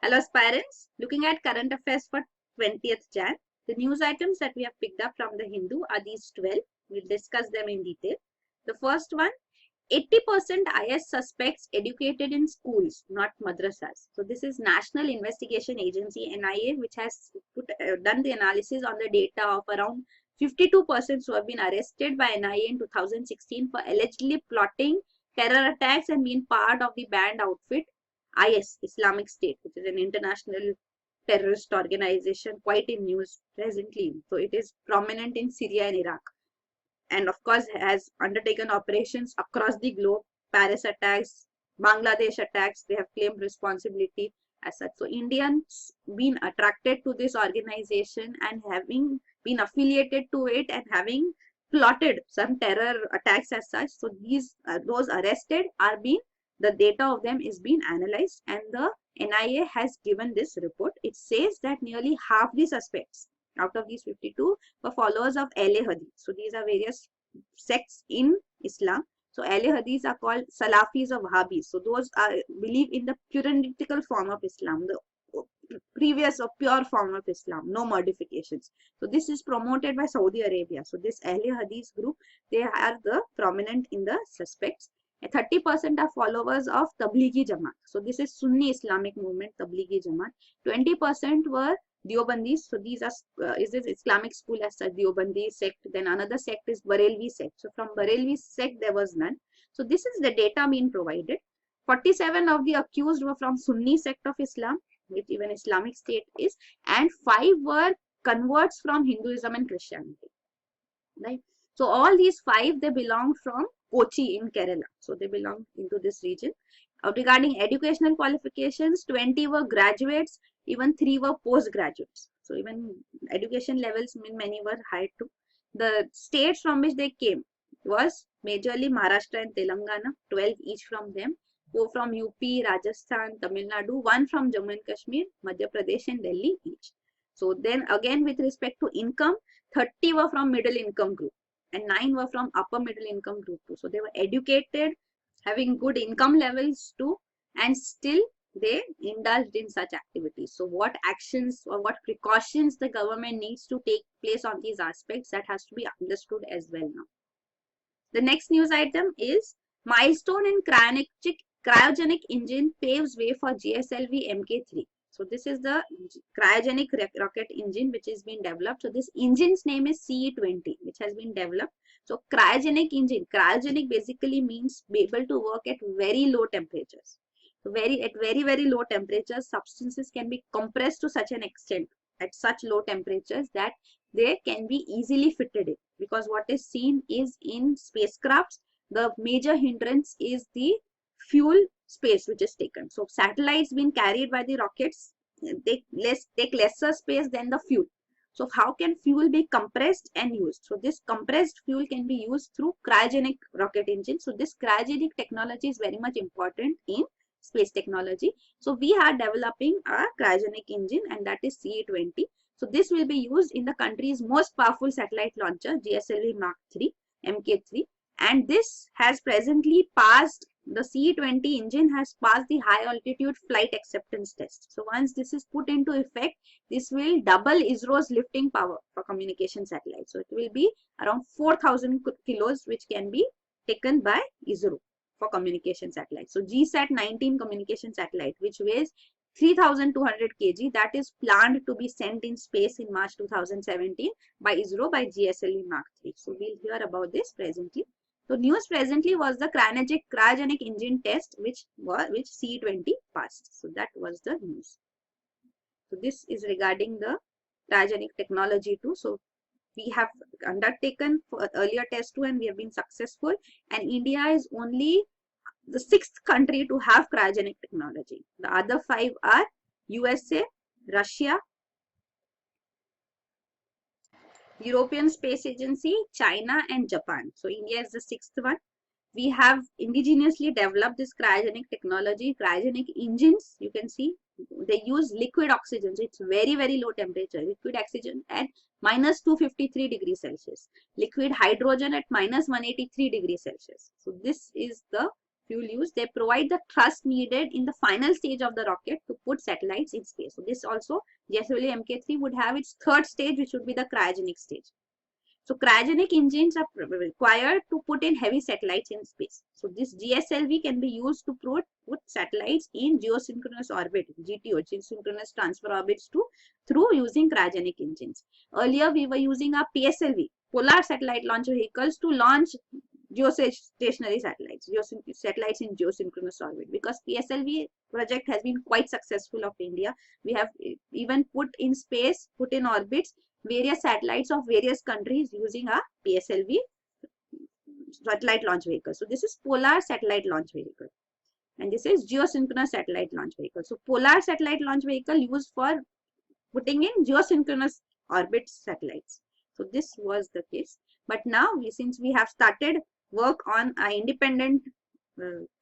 Hello aspirants, looking at current affairs for 20th Jan. The news items that we have picked up from the Hindu are these 12. We'll discuss them in detail. The first one, 80% IS suspects educated in schools, not madrasas. So this is National Investigation Agency NIA, which has done the analysis on the data of around 52 persons who have been arrested by NIA in 2016 for allegedly plotting terror attacks and being part of the banned outfit IS, Islamic State, which is an international terrorist organization quite in news presently. So it is prominent in Syria and Iraq, and of course has undertaken operations across the globe. Paris attacks, Bangladesh attacks, they have claimed responsibility as such. So Indians been attracted to this organization and having been affiliated to it and having plotted some terror attacks as such. So these those arrested are being, the data of them is being analyzed, and the NIA has given this report. It says that nearly half the suspects out of these 52 were followers of Ahle Hadith. So these are various sects in Islam. So Ahle Hadith are called Salafis or Wahhabis. So those are believe in the puritical form of Islam, the previous or pure form of Islam, no modifications. So this is promoted by Saudi Arabia. So this Ahle Hadith group, they are the prominent in the suspects. 30% are followers of Tablighi Jamaat. So this is Sunni Islamic movement, Tablighi Jamaat. 20% were Deobandis. So these are is this Islamic school as such, Deobandi sect. Then another sect is Barelvi sect. So from Barelvi sect there was none. So this is the data being provided. 47 of the accused were from Sunni sect of Islam, which even Islamic State is, and 5 were converts from Hinduism and Christianity. Right. So all these 5, they belong from Kochi in Kerala. So they belong into this region. Regarding educational qualifications, 20 were graduates, even 3 were postgraduates. So even education levels, many were high too. The states from which they came was majorly Maharashtra and Telangana, 12 each from them. 4 from UP, Rajasthan, Tamil Nadu, 1 from Jammu and Kashmir, Madhya Pradesh and Delhi each. So then again with respect to income, 30 were from middle income group and 9 were from upper middle income group too. So they were educated, having good income levels too, and still they indulged in such activities. So what actions or what precautions the government needs to take place on these aspects, that has to be understood as well now. The next news item is milestone in cryogenic engine paves way for GSLV Mk3. So this is the cryogenic rocket engine which is being developed. So this engine's name is CE-20, which has been developed. So cryogenic engine, cryogenic basically means be able to work at very low temperatures. So at very low temperatures, substances can be compressed to such an extent at such low temperatures that they can be easily fitted in. Because what is seen is in spacecrafts, the major hindrance is the fuel space which is taken. So satellites being carried by the rockets, take lesser space than the fuel. So how can fuel be compressed and used? So this compressed fuel can be used through cryogenic rocket engine. So this cryogenic technology is very much important in space technology. So we are developing a cryogenic engine, and that is CE-20. So this will be used in the country's most powerful satellite launcher, GSLV Mark 3, Mk3. And this has presently passed, the CE-20 engine has passed the high altitude flight acceptance test. So once this is put into effect, this will double ISRO's lifting power for communication satellites. So it will be around 4,000 kilos which can be taken by ISRO for communication satellites. So GSAT-19 communication satellite, which weighs 3,200 kg, that is planned to be sent in space in March 2017 by ISRO by GSLV Mark 3. So we'll hear about this presently. So news presently was the cryogenic engine test which CE-20 passed. So that was the news. So this is regarding the cryogenic technology too. So we have undertaken for earlier test too, and we have been successful. And India is only the 6th country to have cryogenic technology. The other 5 are USA, Russia, European Space Agency, China and Japan. So India is the 6th one. We have indigenously developed this cryogenic technology, cryogenic engines. You can see they use liquid oxygen. So it's very low temperature. Liquid oxygen at minus 253 degrees Celsius. Liquid hydrogen at minus 183 degrees Celsius. So this is the fuel use, they provide the thrust needed in the final stage of the rocket to put satellites in space. So this also, GSLV Mk3 would have its third stage, which would be the cryogenic stage. So cryogenic engines are required to put in heavy satellites in space. So this GSLV can be used to put satellites in geosynchronous orbit, GTO, geosynchronous transfer orbits through using cryogenic engines. Earlier we were using our PSLV, Polar Satellite Launch Vehicles, to launch geostationary satellites, satellites in geosynchronous orbit, because PSLV project has been quite successful of India. We have even put in orbits various satellites of various countries using a PSLV satellite launch vehicle. So this is Polar Satellite Launch Vehicle, and this is Geosynchronous Satellite Launch Vehicle. So Polar Satellite Launch Vehicle used for putting in geosynchronous orbit satellites. So this was the case. But now, since we have started work on our independent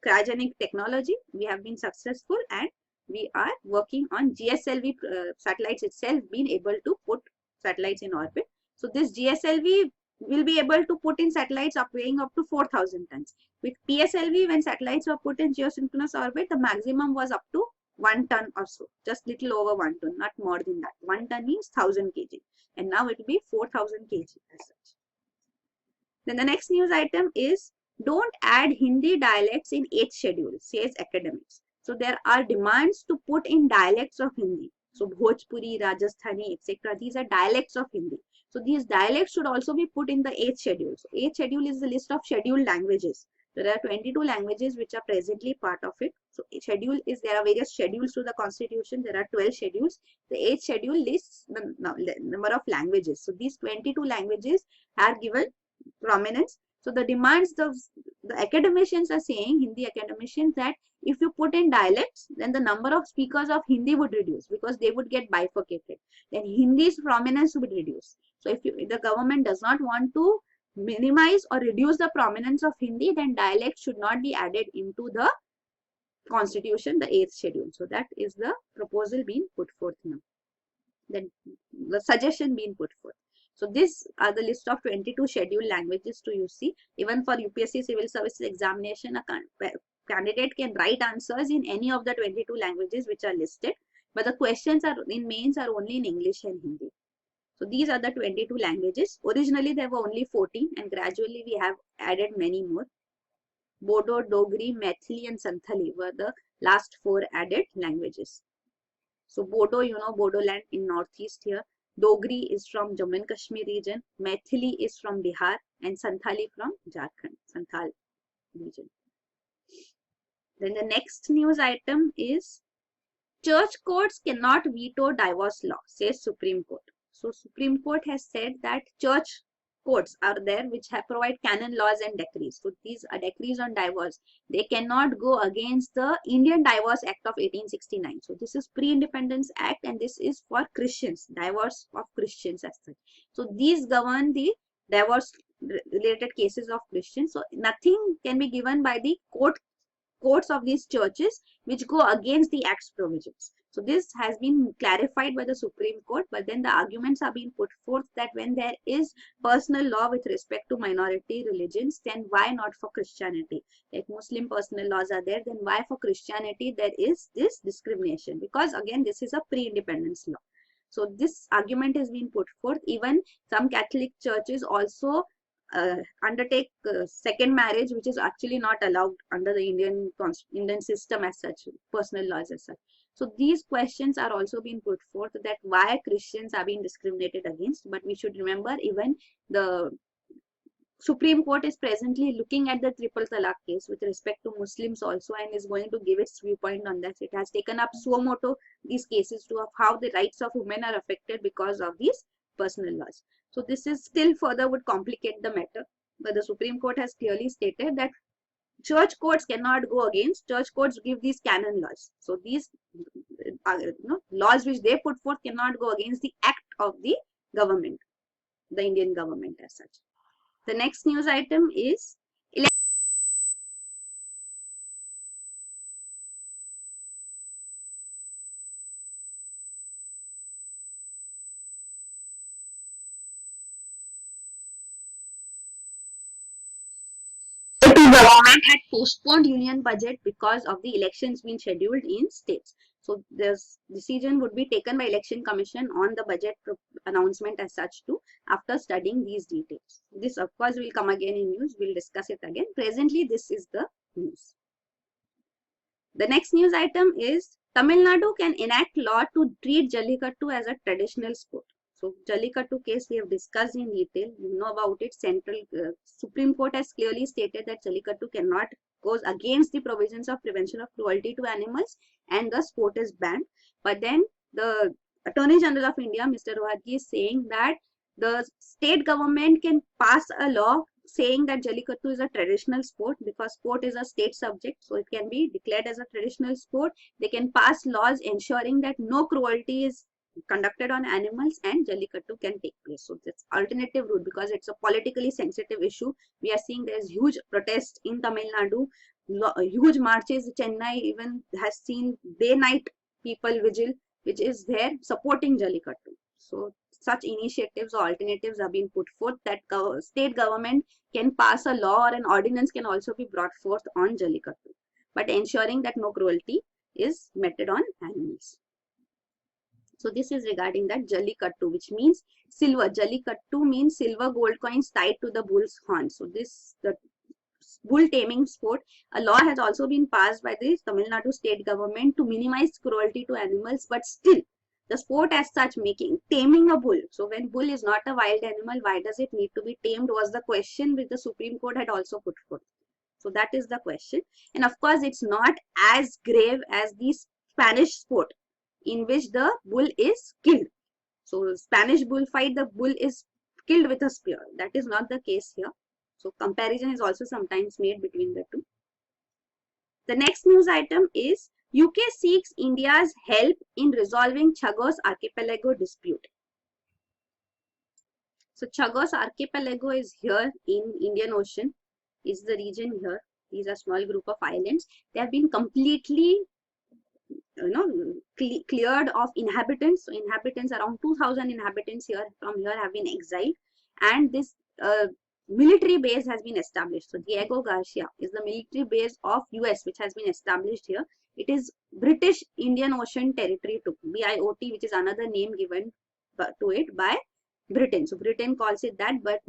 cryogenic technology, we have been successful, and we are working on GSLV satellites itself being able to put satellites in orbit. So this GSLV will be able to put in satellites weighing up to 4,000 tons. With PSLV, when satellites were put in geosynchronous orbit, the maximum was up to 1 ton or so, just little over 1 ton, not more than that. 1 ton means 1,000 kg, and now it will be 4,000 kg as such. Then the next news item is, don't add Hindi dialects in 8th schedule, says academics. So there are demands to put in dialects of Hindi. So Bhojpuri, Rajasthani, etc. These are dialects of Hindi. So these dialects should also be put in the 8th schedule. So 8th schedule is the list of scheduled languages. There are 22 languages which are presently part of it. So there are various schedules to the constitution. There are 12 schedules. The 8th schedule lists the number of languages. So these 22 languages are given prominence. So the demands, the academicians are saying, Hindi academicians, that if you put in dialects, then the number of speakers of Hindi would reduce, because they would get bifurcated. Then Hindi's prominence would reduce. So if the government does not want to minimize or reduce the prominence of Hindi, then dialect should not be added into the constitution, the 8th schedule. So that is the proposal being put forth now. Then the suggestion being put forth. So these are the list of 22 scheduled languages to see. Even for UPSC Civil Services examination, a candidate can write answers in any of the 22 languages which are listed. But the questions are in mains are only in English and Hindi. So these are the 22 languages. Originally there were only 14, and gradually we have added many more. Bodo, Dogri, Maithili and Santhali were the last 4 added languages. So Bodo, Bodoland in northeast here. Dogri is from Jammu and Kashmir region. Maithili is from Bihar, and Santhali from Jharkhand, Santhal region. Then the next news item is, church courts cannot veto divorce law, says Supreme Court. So Supreme Court has said that church courts are there which provide canon laws and decrees. So these are decrees on divorce. They cannot go against the Indian Divorce Act of 1869. So this is Pre-Independence Act, and this is for Christians, divorce of Christians as such. So these govern the divorce related cases of Christians. So nothing can be given by the courts of these churches which go against the Act's provisions. So this has been clarified by the Supreme Court, but then the arguments are being put forth that when there is personal law with respect to minority religions, then why not for Christianity? Like Muslim personal laws are there, then why for Christianity there is this discrimination? Because again, this is a pre-independence law. So this argument has been put forth. Even some Catholic churches also undertake second marriage, which is actually not allowed under the Indian system as such, personal laws as such. So these questions are also being put forth, that why Christians are being discriminated against. But we should remember, even the Supreme Court is presently looking at the triple talaq case with respect to Muslims also, and is going to give its viewpoint on that. It has taken up suo motu these cases of how the rights of women are affected because of these personal laws. So this is still further would complicate the matter, but the Supreme Court has clearly stated that church courts cannot go against. Church courts give these canon laws. So these laws which they put forth cannot go against the act of the government, the Indian government as such. The next news item is government had postponed union budget because of the elections being scheduled in states. So this decision would be taken by Election Commission on the budget announcement as such too, after studying these details. This of course will come again in news. We'll discuss it again. Presently, this is the news. The next news item is Tamil Nadu can enact law to treat Jallikattu as a traditional sport. So Jallikattu case we have discussed in detail. You know about it. Supreme Court has clearly stated that Jallikattu cannot goes against the provisions of prevention of cruelty to animals, and the sport is banned. But then the Attorney General of India, Mr. Rohatgi, is saying that the state government can pass a law saying that Jallikattu is a traditional sport because sport is a state subject, so it can be declared as a traditional sport. They can pass laws ensuring that no cruelty is conducted on animals and Jallikattu can take place. So that's alternative route because it's a politically sensitive issue. We are seeing there's huge protest in Tamil Nadu, huge marches. Chennai even has seen day-night people vigil, which is there supporting Jallikattu. So such initiatives or alternatives have been put forth that state government can pass a law or an ordinance can also be brought forth on Jallikattu, but ensuring that no cruelty is meted on animals. So this is regarding that Jallikattu, which means silver. Jallikattu means silver gold coins tied to the bull's horn. So the bull taming sport, a law has also been passed by the Tamil Nadu state government to minimize cruelty to animals, but still the sport as such taming a bull. So when bull is not a wild animal, why does it need to be tamed was the question which the Supreme Court had also put forth. So that is the question. And of course, it's not as grave as the Spanish sport in which the bull is killed. So Spanish bullfight, the bull is killed with a spear. That is not the case here. So comparison is also sometimes made between the two. The next news item is UK seeks India's help in resolving Chagos Archipelago dispute. So Chagos Archipelago is here in Indian Ocean, is the region here. These are small group of islands. They have been completely cleared of inhabitants. So inhabitants, around 2,000 inhabitants here from here have been exiled, and this military base has been established. So Diego Garcia is the military base of US which has been established here. It is British Indian Ocean Territory too, BIOT, which is another name given to it by Britain. So Britain calls it that, but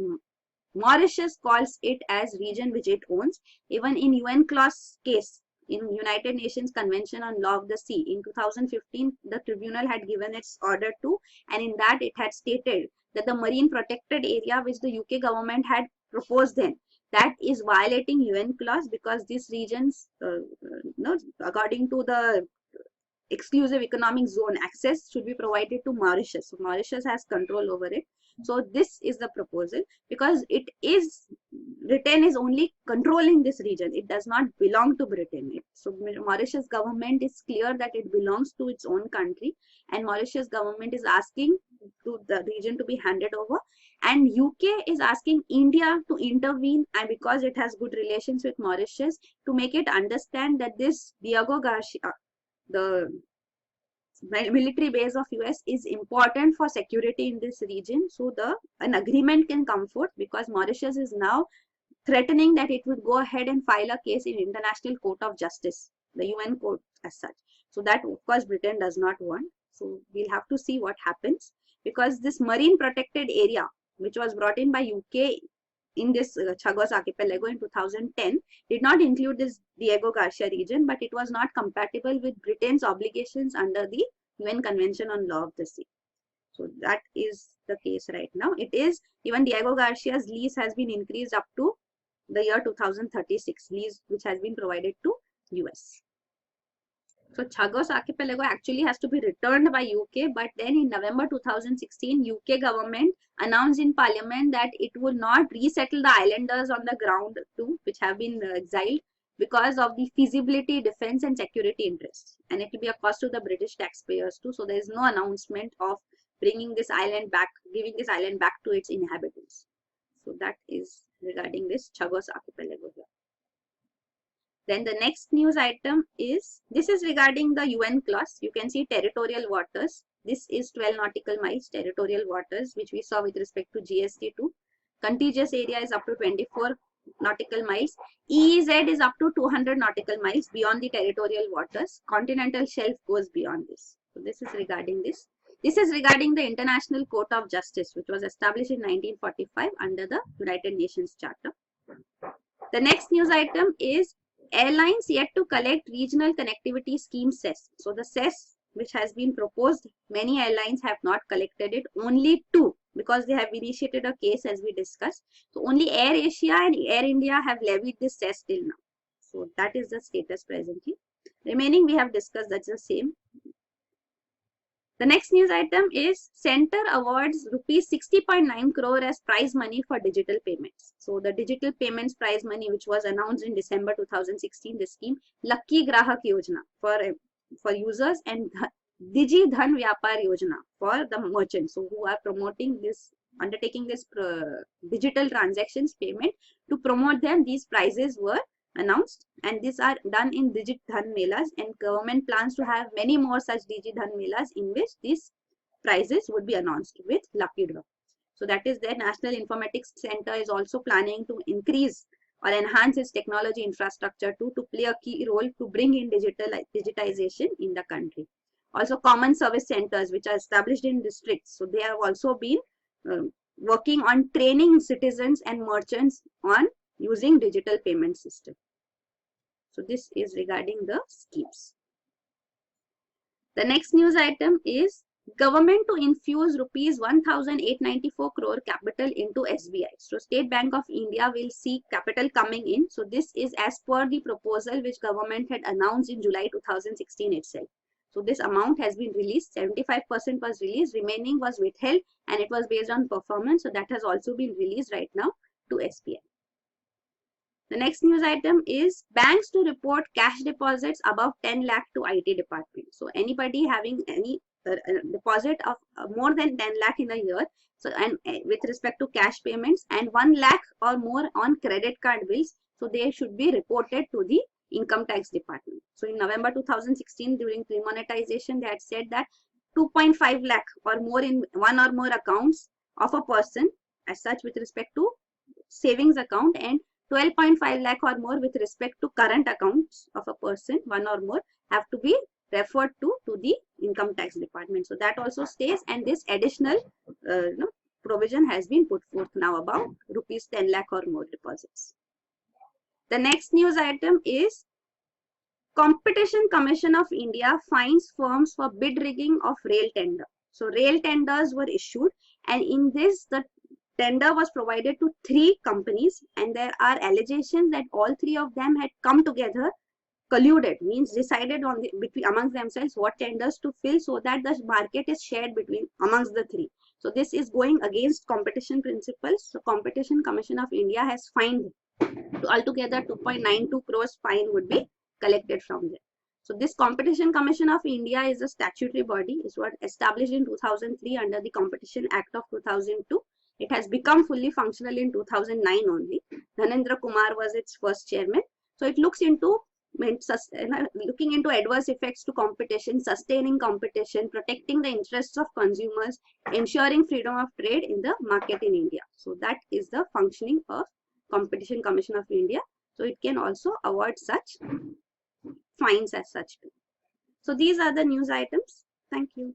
Mauritius calls it as region which it owns. Even in UN clause case, in United Nations Convention on Law of the Sea in 2015, the tribunal had given its order to, and in that it had stated that the marine protected area which the UK government had proposed then, that is violating UN clause because these regions, according to the exclusive economic zone, access should be provided to Mauritius. So Mauritius has control over it. So this is the proposal because Britain is only controlling this region. It does not belong to Britain. So Mauritius government is clear that it belongs to its own country, and Mauritius government is asking to the region to be handed over, and UK is asking India to intervene, and because it has good relations with Mauritius, to make it understand that this Diego Garcia, the military base of US, is important for security in this region. So an agreement can come forth because Mauritius is now threatening that it would go ahead and file a case in International Court of Justice, the UN court as such. So that of course Britain does not want. So we'll have to see what happens, because this marine protected area which was brought in by UK in this Chagos Archipelago in 2010 did not include this Diego Garcia region, but it was not compatible with Britain's obligations under the UN Convention on Law of the Sea. So that is the case right now. It is, even Diego Garcia's lease has been increased up to the year 2036, lease which has been provided to US. So Chagos Archipelago actually has to be returned by UK, but then in November 2016, UK government announced in Parliament that it will not resettle the islanders on the ground too, which have been exiled, because of the feasibility, defense and security interests, and it will be a cost to the British taxpayers too. So there is no announcement of bringing this island back, giving this island back to its inhabitants. So that is regarding this Chagos Archipelago here. Then the next news item is, this is regarding the UN clause. You can see territorial waters. This is 12 nautical miles territorial waters, which we saw with respect to GST2. Contiguous area is up to 24 nautical miles. EEZ is up to 200 nautical miles beyond the territorial waters. Continental shelf goes beyond this. So this is regarding this. This is regarding the International Court of Justice, which was established in 1945 under the United Nations Charter. The next news item is airlines yet to collect regional connectivity scheme cess. So the cess which has been proposed, many airlines have not collected it, only 2, because they have initiated a case as we discussed. So only Air Asia and Air India have levied this cess till now. So that is the status presently. Remaining we have discussed, that's the same. The next news item is Center awards rupees 60.9 crore as prize money for digital payments. So the digital payments prize money, which was announced in December 2016, the scheme Lucky Grahak Yojana for users, and Digi Dhan Vyapar Yojana for the merchants, so who are promoting this, undertaking this digital transactions payment. To promote them, these prizes were announced, and these are done in Digit Dhan Melas, and government plans to have many more such Digit Dhan Melas in which these prizes would be announced with lucky draw. So that is their National Informatics Center is also planning to increase or enhance its technology infrastructure to play a key role to bring in digitization in the country. Also common service centers which are established in districts, so they have also been working on training citizens and merchants on using digital payment system. So this is regarding the schemes. The next news item is government to infuse rupees 1,894 crore capital into SBI. So State Bank of India will see capital coming in. So this is as per the proposal which government had announced in July 2016 itself. So this amount has been released, 75% was released, remaining was withheld, and it was based on performance. So that has also been released right now to SBI. The next news item is banks to report cash deposits above 10 lakh to IT department. So anybody having any deposit of more than 10 lakh in a year, so and with respect to cash payments, and 1 lakh or more on credit card bills, so they should be reported to the income tax department. So in November 2016, during pre-monetization, they had said that 2.5 lakh or more in one or more accounts of a person as such with respect to savings account, and 12.5 lakh or more with respect to current accounts of a person, one or more, have to be referred to the income tax department. So that also stays, and this additional provision has been put forth now about rupees 10 lakh or more deposits. The next news item is Competition Commission of India fines firms for bid rigging of rail tender. So rail tenders were issued, and in this the tender was provided to 3 companies, and there are allegations that all 3 of them had come together, colluded, means decided on amongst themselves what tenders to fill, so that the market is shared amongst the 3. So this is going against competition principles. So Competition Commission of India has fined altogether 2.92 crores fine would be collected from them. So this Competition Commission of India is a statutory body. It was established in 2003 under the Competition Act of 2002. It has become fully functional in 2009 only. Dhanendra Kumar was its first chairman. So it looks into looking into adverse effects to competition, sustaining competition, protecting the interests of consumers, ensuring freedom of trade in the market in India. So that is the functioning of Competition Commission of India. So it can also award such fines as such. So these are the news items. Thank you.